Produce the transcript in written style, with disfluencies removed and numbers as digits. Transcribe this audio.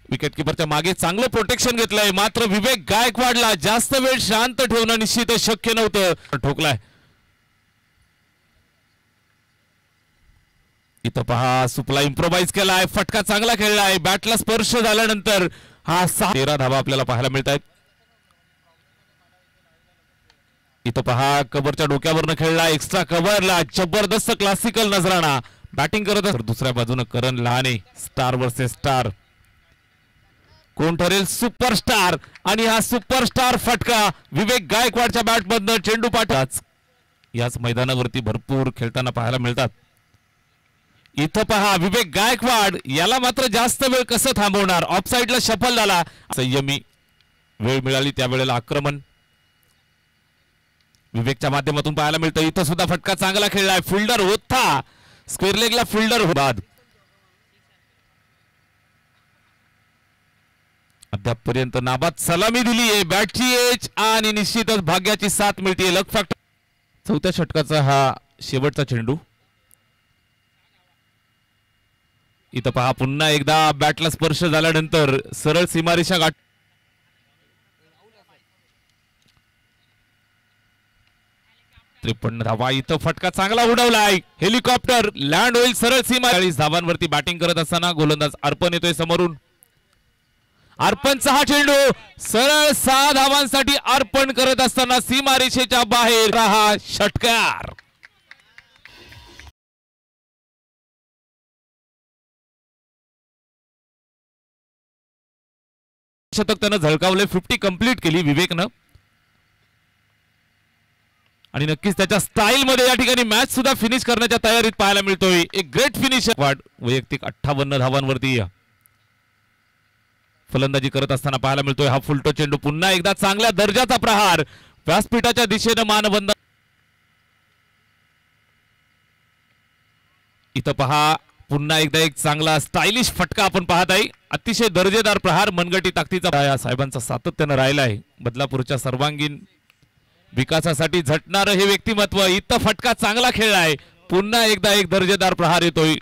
Wicket कीपरच्या मागे चांगलं protection घेतलंय, मात्र विवेक गायकवाडला जास्त वेळ शांत ठेवणं निश्चितच शक्य नव्हतं. ठोकलाय. इथं पहा सुपला इम्प्रोवाइज केलाय, फटका चांगला खेळलाय, बॅटला स्पर्श झाल्यानंतर हा 13 धावा आपल्याला पाहायला मिळत आहेत. इथं पहा कव्हरच्या डोक्यावरनं खेळला, एक्स्ट्रा कव्हरला जबरदस्त क्लासिकल नजराणा बॅटिंग करत. दुसऱ्या बाजूने करण लहाने, स्टार वर्सेस स्टार, कोण ठरेल सुपरस्टार? आणि हा सुपरस्टार फटका विवेक गायकवाडच्या बॅटमधनं चेंडू पाठवतात. याच मैदानावरती भरपूर खेळताना पाहायला मिळतात. इथं पहा विवेक गायकवाड, याला मात्र जास्त वेळ कसं थांबवणार? ऑफसाईडला शफल झाला, संयमी वेळ मिळाली त्यावेळेला आक्रमण विवेकच्या माध्यमातून पाहायला मिळतं. इथं सुद्धा फटका चांगला खेळलाय, फिल्डर होता स्क्वेअर लेगला, फिल्डर बाद. अद्यापपर्यंत नाबाद सलामी दिली आहे, बॅटची एज आणि निश्चितच भाग्याची साथ मिळते. Luck factor. चौथ्या षटकाचा हा शेवटचा चेंडू. इथं पहा पुन्हा एकदा बॅटला स्पर्श झाल्यानंतर सरळ सीमारेषा गाठ. त्रिपन्न धावा. इथं फटका चांगला उडवलाय, हेलिकॉप्टर लँड होईल सरळ सीमा. 40 धावांवरती बॅटिंग करत असताना गोलंदाज अर्पण येतोय समोरून. अर्पणचा हा चेंडू सरळ 6 धावांसाठी अर्पण करत असताना सीमारेषेच्या बाहेर हा षटकार. शतक त्यानं झळकावले, 50 कंप्लीट केली विवेकनं. आणि नक्कीच त्याच्या स्टाईल मध्ये या ठिकाणी मॅच सुद्धा फिनिश करण्याच्या तयारीत पाहायला मिळतोय. एक ग्रेट फिनिश. वैयक्तिक 58 धावांवरती फलंदाजी करत असताना पाहायला मिळतोय. हा फुलटो चेंडू पुन्हा एकदा चांगल्या दर्जाचा प्रहार व्यासपीठाच्या दिशेने मानवंदन. इथं पहा पुन्हा एकदा एक चांगला स्टायलिश फटका आपण पाहत आहे. अतिशय दर्जेदार प्रहार, मनगटी ताकदीचा. या साहेबांचा सातत्यानं राहिला आहे. बदलापूरच्या सर्वांगीण विकासासाठी झटणारं हे व्यक्तिमत्व. इथं फटका चांगला खेळलाय, पुन्हा एकदा एक दर्जेदार प्रहार येतोय.